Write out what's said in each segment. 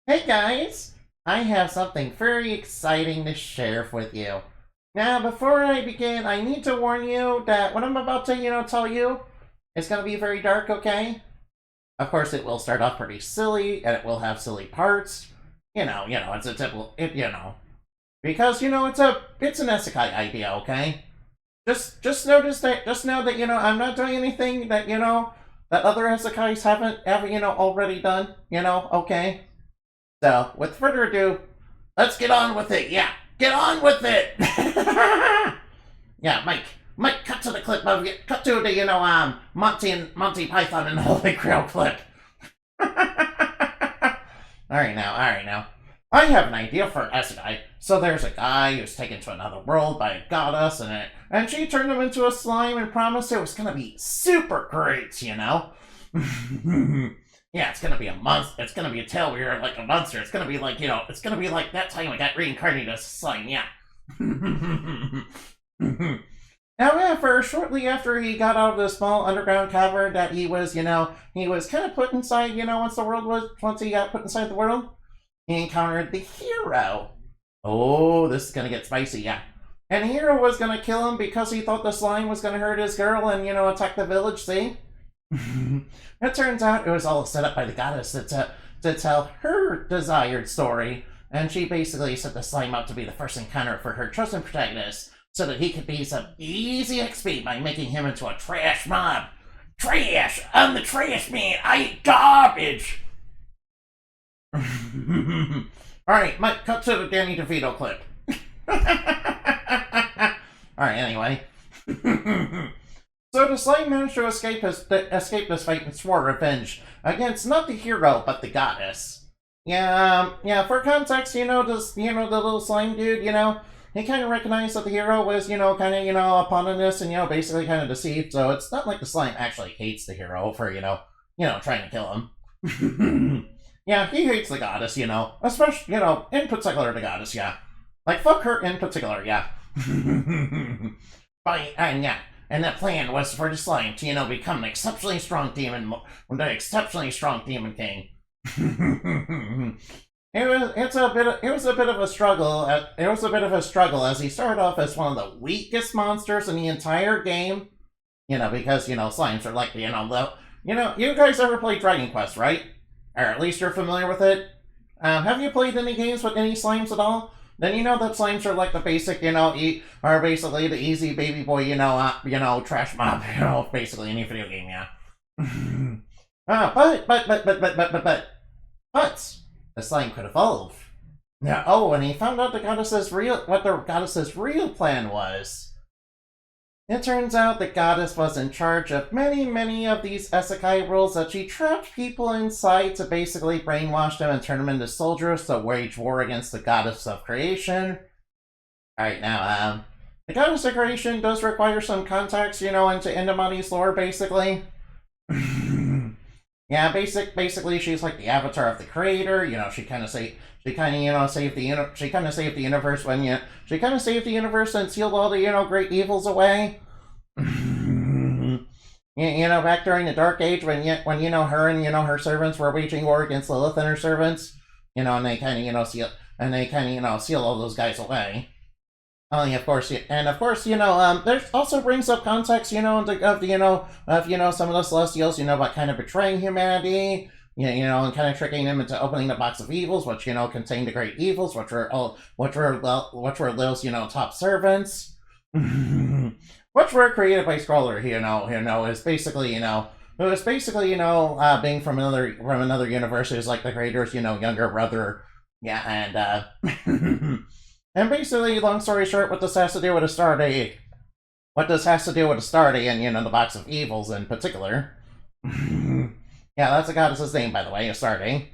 Hey guys! I have something very exciting to share with you. Now, before I begin, I need to warn you that what I'm about to, tell you is going to be very dark, okay? Of course, it will start off pretty silly, and it will have silly parts. It's a typical, because, it's an Isekai idea, okay? Just know that, I'm not doing anything that, that other Isekais haven't, already done, okay? So, with further ado, let's get on with it. Yeah, get on with it. Yeah, Mike, cut to the clip of it. Cut to the Monty Python and the Holy Grail clip. All all right now. I have an idea for an Isekai. So there's a guy who's taken to another world by a goddess, and she turned him into a slime and promised it was gonna be super great, Yeah, it's gonna be a monster. It's gonna be a tail where you're like a monster. It's gonna be like, it's gonna be like that time I got reincarnated as a slime, yeah. However, shortly after he got out of the small underground cavern that he was kind of put inside, once he got put inside the world, he encountered the hero. Oh, this is gonna get spicy, yeah. And the hero was gonna kill him because he thought the slime was gonna hurt his girl and, attack the village, see? It turns out it was all set up by the goddess to tell her desired story, and she basically set the slime up to be the first encounter for her chosen protagonist, so that he could be some easy XP by making him into a trash mob. Trash! I'm the trash man! I eat garbage! Alright, Mike, cut to the Danny DeVito clip. Alright, anyway. So the slime managed to escape this fight and swore revenge against not the hero but the goddess. Yeah. For context, the little slime dude, he kind of recognized that the hero was, upon this and basically kind of deceived. So it's not like the slime actually hates the hero for trying to kill him. Yeah, he hates the goddess, especially in particular the goddess. Yeah, like fuck her in particular. Yeah. And the plan was for the slime to, become an exceptionally strong demon, the exceptionally strong demon king. It was a bit of a struggle. It was a bit of a struggle as he started off as one of the weakest monsters in the entire game. Because slimes are like you guys ever played Dragon Quest, right? Or at least you're familiar with it. Have you played any games with any slimes at all? Then you know that slimes are like the basic, are basically the easy baby boy, trash mob, basically any video game, yeah. But the slime could evolve. Yeah. Oh, and he found out what the goddess's real plan was. It turns out the goddess was in charge of many of these Isekai rules that she trapped people inside to basically brainwash them and turn them into soldiers to wage war against the goddess of creation. Alright, now, the goddess of creation does require some context, into Indamani's lore, basically. Yeah, basically she's like the avatar of the creator, she kind of saved the universe and sealed all the great evils away. Back during the Dark Age when her and her servants were waging war against Lilith and her servants, and they kind of seal all those guys away. Only of course, there's also brings up context, of some of the Celestials, about kind of betraying humanity, and kind of tricking them into opening the box of evils, which contained the great evils, which were Lil's top servants, which were created by Scroller, is basically who is basically being from another universe, who's like the creator's younger brother, yeah, and and basically, long story short, what this has to do with Astarte, and the box of evils in particular. Yeah, that's a goddess's name, by the way, Astarte.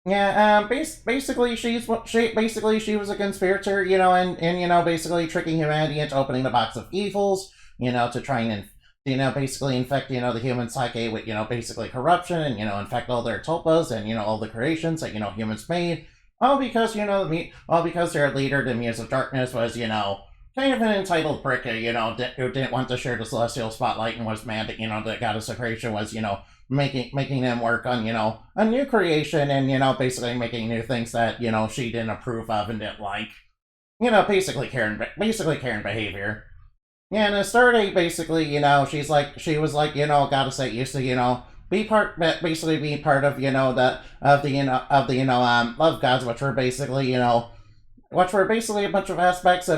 Yeah, basically she was a conspirator, and basically tricking humanity into opening the box of evils, to try and basically infect, the human psyche with, basically corruption and, infect all their tulpas and, all the creations that, humans made. All because, because their leader, the Muse of Darkness, was, kind of an entitled prick, who didn't want to share the celestial spotlight and was mad that, the goddess of creation was, making him work on, a new creation and, basically making new things that, she didn't approve of and didn't like. Basically Karen behavior. Yeah, and Astarte basically, she was like, goddess that used to, basically be part of, love gods, which were basically, which were basically a bunch of aspects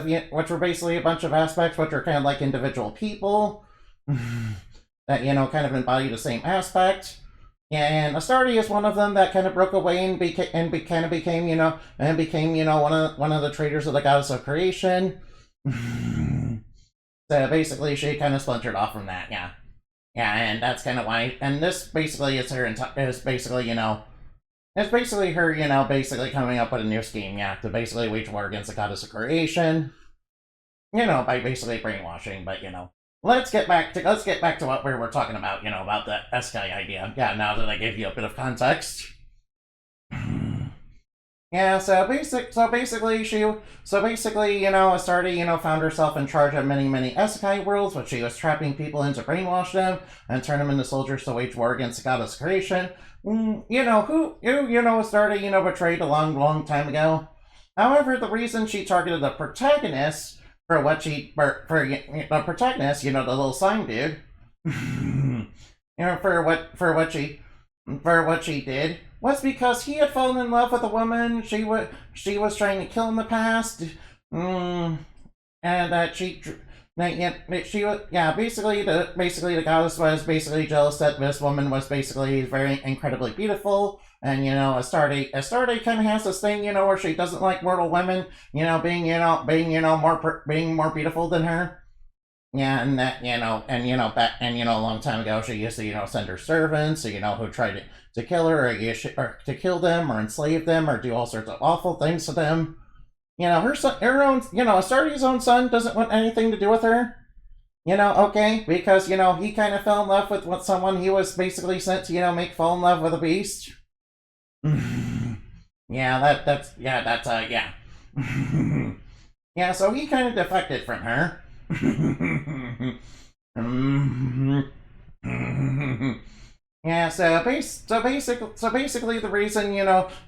which are kind of like individual people that, kind of embody the same aspect. And Astarte is one of them that kind of broke away and kind of became, one of the traders of the goddess of creation. So basically, she kind of splintered off from that, yeah. Yeah, and that's kind of why. And this basically is her. Is basically, it's basically her, basically coming up with a new scheme, yeah, to basically wage war against the goddess of creation. By basically brainwashing. But let's get back to what we were talking about. About the Isekai idea. Yeah, now that I gave you a bit of context. Yeah, so basically, Astarte, found herself in charge of many Isekai worlds, but she was trapping people in to brainwash them and turn them into soldiers to wage war against the goddess creation. Astarte, betrayed a long time ago. However, the reason she targeted the protagonist for the protagonist, the little sign dude, for what she did, was because he had fallen in love with a woman she was trying to kill in the past, and that she was basically the goddess was basically jealous that this woman was basically very incredibly beautiful, and Astarte kind of has this thing where she doesn't like mortal women being more beautiful than her. Yeah, and that a long time ago she used to send her servants, who tried to kill her or to kill them or enslave them or do all sorts of awful things to them. Her own Astarte's own son doesn't want anything to do with her. Okay, because he kind of fell in love with someone he was basically sent to make fall in love with a beast. Yeah, yeah, so he kind of defected from her. Yeah, so basically the reason,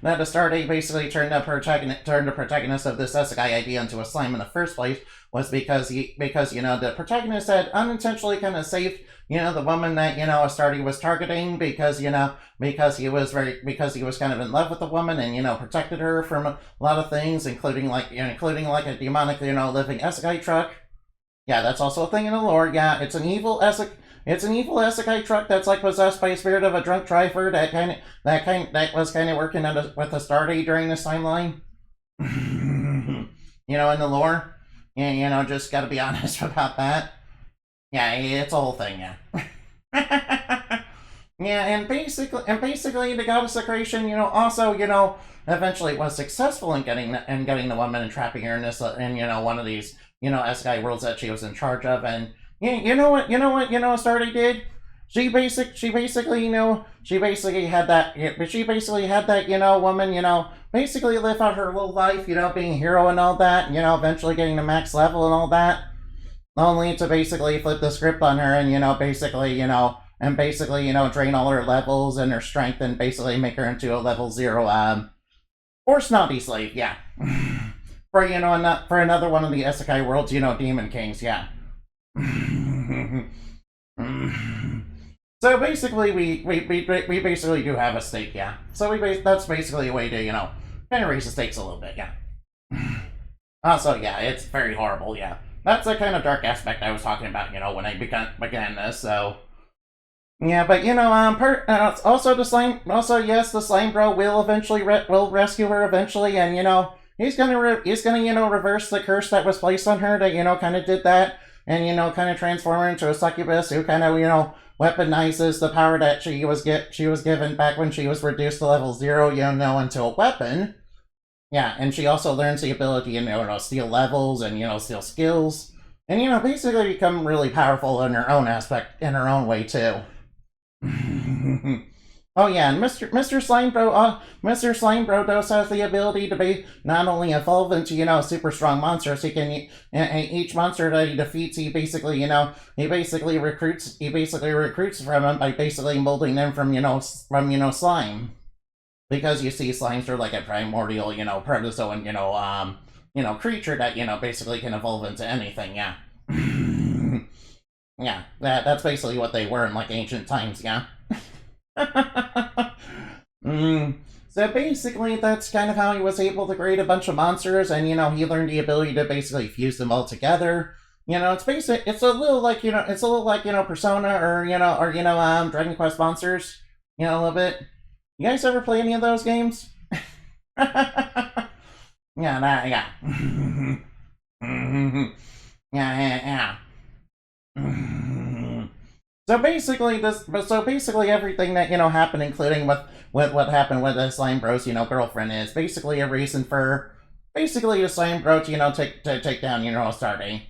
that Astarte basically turned the protagonist of this Isekai idea into a slime in the first place was because the protagonist had unintentionally kind of saved, the woman that, Astarte was targeting because he was kind of in love with the woman and, protected her from a lot of things, including like a demonic, living Isekai truck. Yeah, that's also a thing in the lore. Yeah, it's an evil Isekai truck that's like possessed by a spirit of a drunk driver that was kind of working with Astarte during this timeline. In the lore. Yeah, just gotta be honest about that. Yeah, it's a whole thing, yeah. Yeah, and basically the goddess of creation, also, eventually was successful in getting the woman and trapping her in one of these, Isekai worlds that she was in charge of. And you know what Astarte did? She basically had that, woman, basically live out her little life, being a hero and all that, eventually getting to max level and all that. Only to basically flip the script on her and, basically, drain all her levels and her strength and basically make her into a level 0, or snobby slave, yeah. For another one of the Isekai worlds, Demon Kings, yeah. So basically, we basically do have a stake, yeah. So that's basically a way to kind of raise the stakes a little bit, yeah. Also, yeah, it's very horrible, yeah. That's the kind of dark aspect I was talking about, when I began this. So yeah, but also the slime. Also, yes, the slime bro will eventually will rescue her eventually, and he's gonna reverse the curse that was placed on her that kind of did that, and kind of transform her into a succubus who kind of weaponizes the power that she was given back when she was reduced to level 0, into a weapon. Yeah, and she also learns the ability to steal levels and steal skills, and basically become really powerful in her own way too. Oh yeah, and Mr. Slime Bro does has the ability to be not only evolve into super strong monsters. He can each monster that he defeats, he basically recruits from him by basically molding them from slime, because you see slimes are like a primordial protozoan creature that basically can evolve into anything. Yeah. Yeah, that's basically what they were in like ancient times. Yeah. mm. So basically, that's kind of how he was able to create a bunch of monsters, and he learned the ability to basically fuse them all together. It's basic. It's a little like Persona or Dragon Quest monsters. A little bit. You guys ever play any of those games? Yeah, yeah. Yeah, yeah. So basically everything that happened, including with what happened with the Slime Bros girlfriend, is basically a reason for basically the Slime Bro to take down Starday.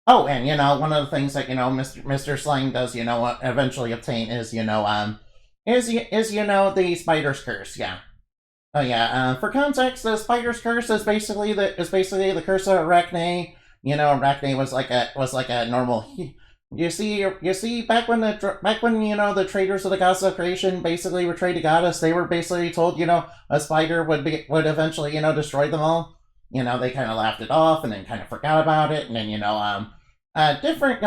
Oh, and one of the things that Mr. Slime does eventually obtain is the Spider's Curse. Yeah. Oh yeah. For context, the Spider's Curse is basically the curse of Arachne. Arachne was like a normal. You see, back when the traders of the goddess of creation basically betrayed the goddess, they were basically told a spider would eventually destroy them all. They kind of laughed it off and then kind of forgot about it, and then a different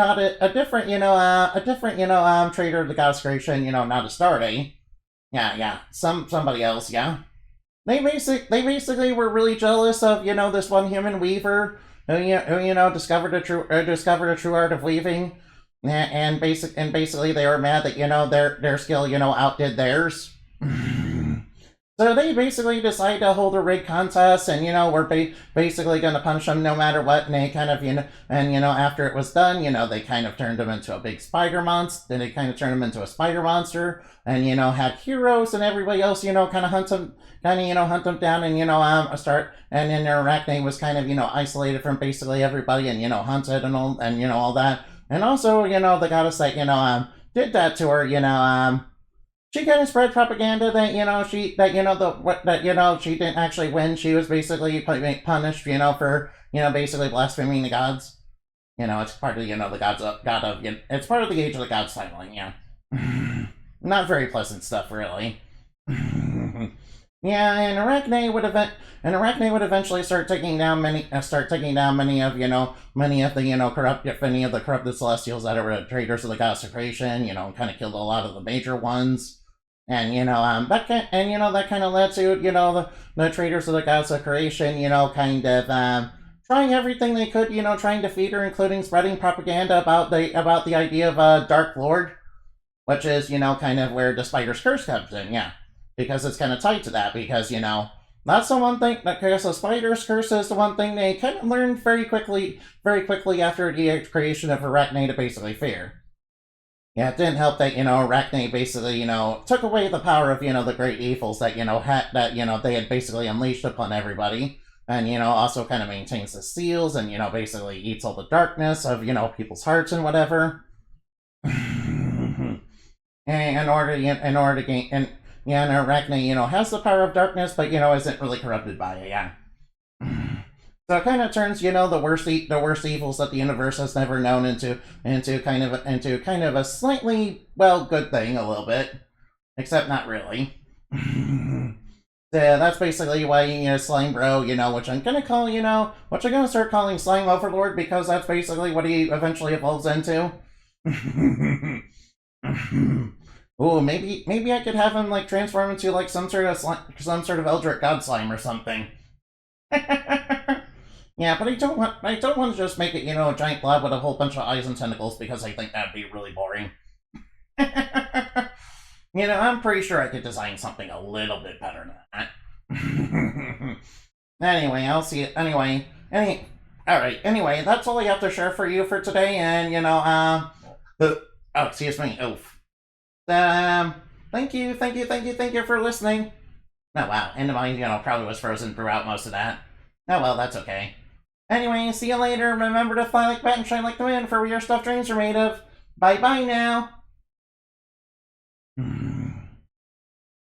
trader of the goddess of creation, not a Starday. Yeah, somebody else. Yeah. They basically were really jealous of this one human weaver who discovered the true art of weaving, and basically they were mad that their skill outdid theirs. So they basically decided to hold a rig contest, and we're basically going to punish them no matter what. And they kind of after it was done, they kind of turned them into a big spider monster. Then they kind of turned them into a spider monster, and had heroes and everybody else kind of hunt them down, and start. And then Arachne was kind of isolated from basically everybody, and hunted and all that. And also the goddess that did that to her she kind of spread propaganda that she didn't actually win. She was basically punished for basically blaspheming the gods. It's part of the it's part of the Age of the Gods timeline. Yeah. Not very pleasant stuff, really. Yeah, and Arachne would eventually start taking down many of the corrupted celestials that were traitors of the goddess of creation. Kind of killed a lot of the major ones. And that kind of led to the traders of the gods of creation kind of trying everything they could trying to feed her, including spreading propaganda about the idea of a Dark Lord, which is kind of where the Spider's Curse comes in. Yeah, because it's kind of tied to that, because that's the one thing that the Spider's Curse is the one thing they kind of learned very quickly after the creation of Arachne to basically fear. Yeah, it didn't help that Arachne basically took away the power of the great evils that they had basically unleashed upon everybody, and also kind of maintains the seals, and basically eats all the darkness of people's hearts and whatever. And in order to gain and Arachne has the power of darkness, but isn't really corrupted by it. Yeah. So it kind of turns, the worst evils that the universe has never known into kind of a slightly good thing, a little bit, except not really. So that's basically why Slime Bro, which I'm gonna start calling Slime Overlord, because that's basically what he eventually evolves into. Oh, maybe I could have him like transform into like some sort of Eldritch God Slime or something. Yeah, but I don't want to just make it, a giant blob with a whole bunch of eyes and tentacles, because I think that'd be really boring. I'm pretty sure I could design something a little bit better than that. Anyway, I'll see it. Anyway, alright, anyway, that's all I have to share for you for today, and, excuse me, oof. Thank you for listening. Oh, wow, and mine, probably was frozen throughout most of that. Oh, well, that's okay. Anyway, see you later. Remember to fly like bat and shine like the wind, for where your stuffed dreams are made of. Bye-bye now.